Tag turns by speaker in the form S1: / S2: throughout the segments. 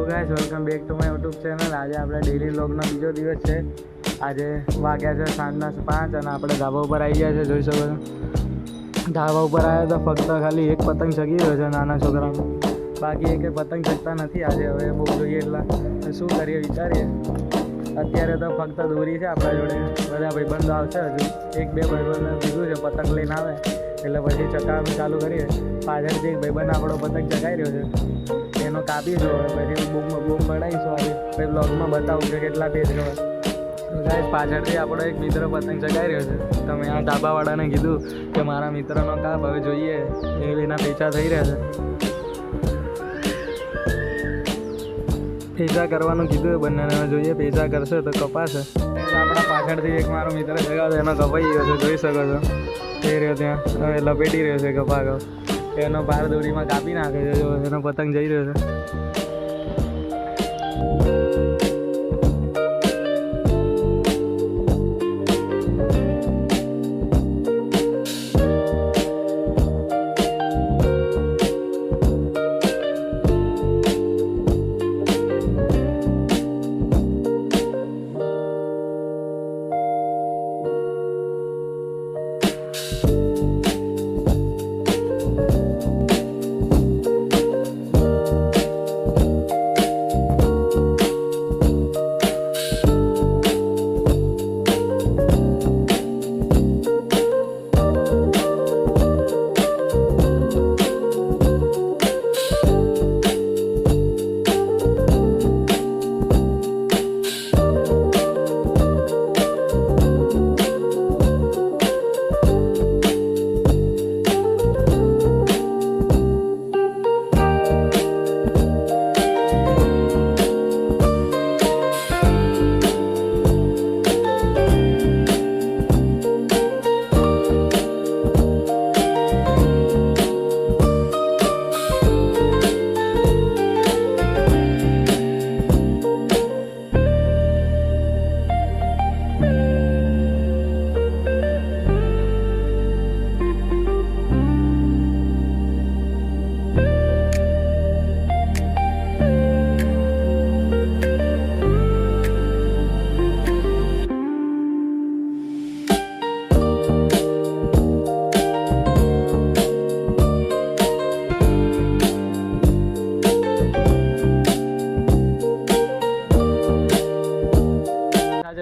S1: Guys welcome back to my YouTube channel. આજે આપણે daily વ્લોગનો બીજો દિવસ છે। આજે વાગ્યા છે સાંજના 5 અને આપણે ધાબા ઉપર આવી ગયા છે। જોઈ શકો છો ધાબા ઉપર આવ્યા તો ફક્ત ખાલી એક પતંગ ચગી રહ્યો છે નાના છોકરાનો, બાકી એક પતંગ ચગતા નથી આજે। હવે બહુ જોઈએ એટલા શું કરીએ વિચારીએ। અત્યારે તો ફક્ત દોરી છે આપણા જોડે, બધા ભાઈબંધો આવશે, હજુ એક બે ભાઈબંધને કીધું છે પતંગ લઈને આવે એટલે પછી ચગાવવાનું ચાલુ કરીએ। પાછળથી એક ભાઈબંધ આપણો પતંગ ચગાવી રહ્યો છે, એનો કાપીશું હવે પછી બૂમ પડાવીશું આવી પછી બ્લોગમાં બતાવું કે કેટલા પેજ ગયો। તો ગાઈસ પાછળથી આપણો એક મિત્ર પતંગ ચગાવી રહ્યો છે। તમે આ ધાબાવાળાને કીધું કે મારા મિત્રનો કાપ, હવે જોઈએ એના પૈસા થઈ રહ્યા છે। પૈસા કરવાનું કીધું બંનેને, જોઈએ પૈસા કરશે તો કપાશે। આપણા પાછળથી એક મારો મિત્ર ચગાવતો એનો કપાઈ ગયો છે, જોઈ શકો છો એ રહ્યો ત્યાં હવે લપેટી રહ્યો છે કપાક, એનો બાર દોરીમાં કાપી નાખે છે, જો એનો પતંગ જઈ રહ્યો છે।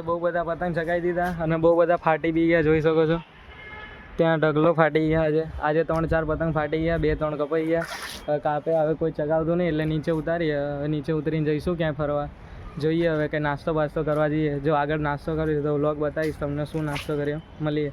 S1: બહુ બધા પતંગ ચગાવી દીધા અને બહુ બધા ફાટી બી ગયા, જોઈ શકો છો ત્યાં ઢગલો ફાટી ગયા। આજે 3-4 પતંગ ફાટી ગયા, 2-3 કપાઈ ગયા। કાપે હવે કોઈ ચગાવતું નહીં એટલે નીચે ઉતારીએ, હવે નીચે ઉતરીને જઈશું ક્યાંય ફરવા, જોઈએ હવે કંઈ નાસ્તો બાસ્તો કરવા જઈએ। જો આગળ નાસ્તો કરીએ તો વ્લોગ બતાવીશ તમને શું નાસ્તો કર્યો, મળીએ।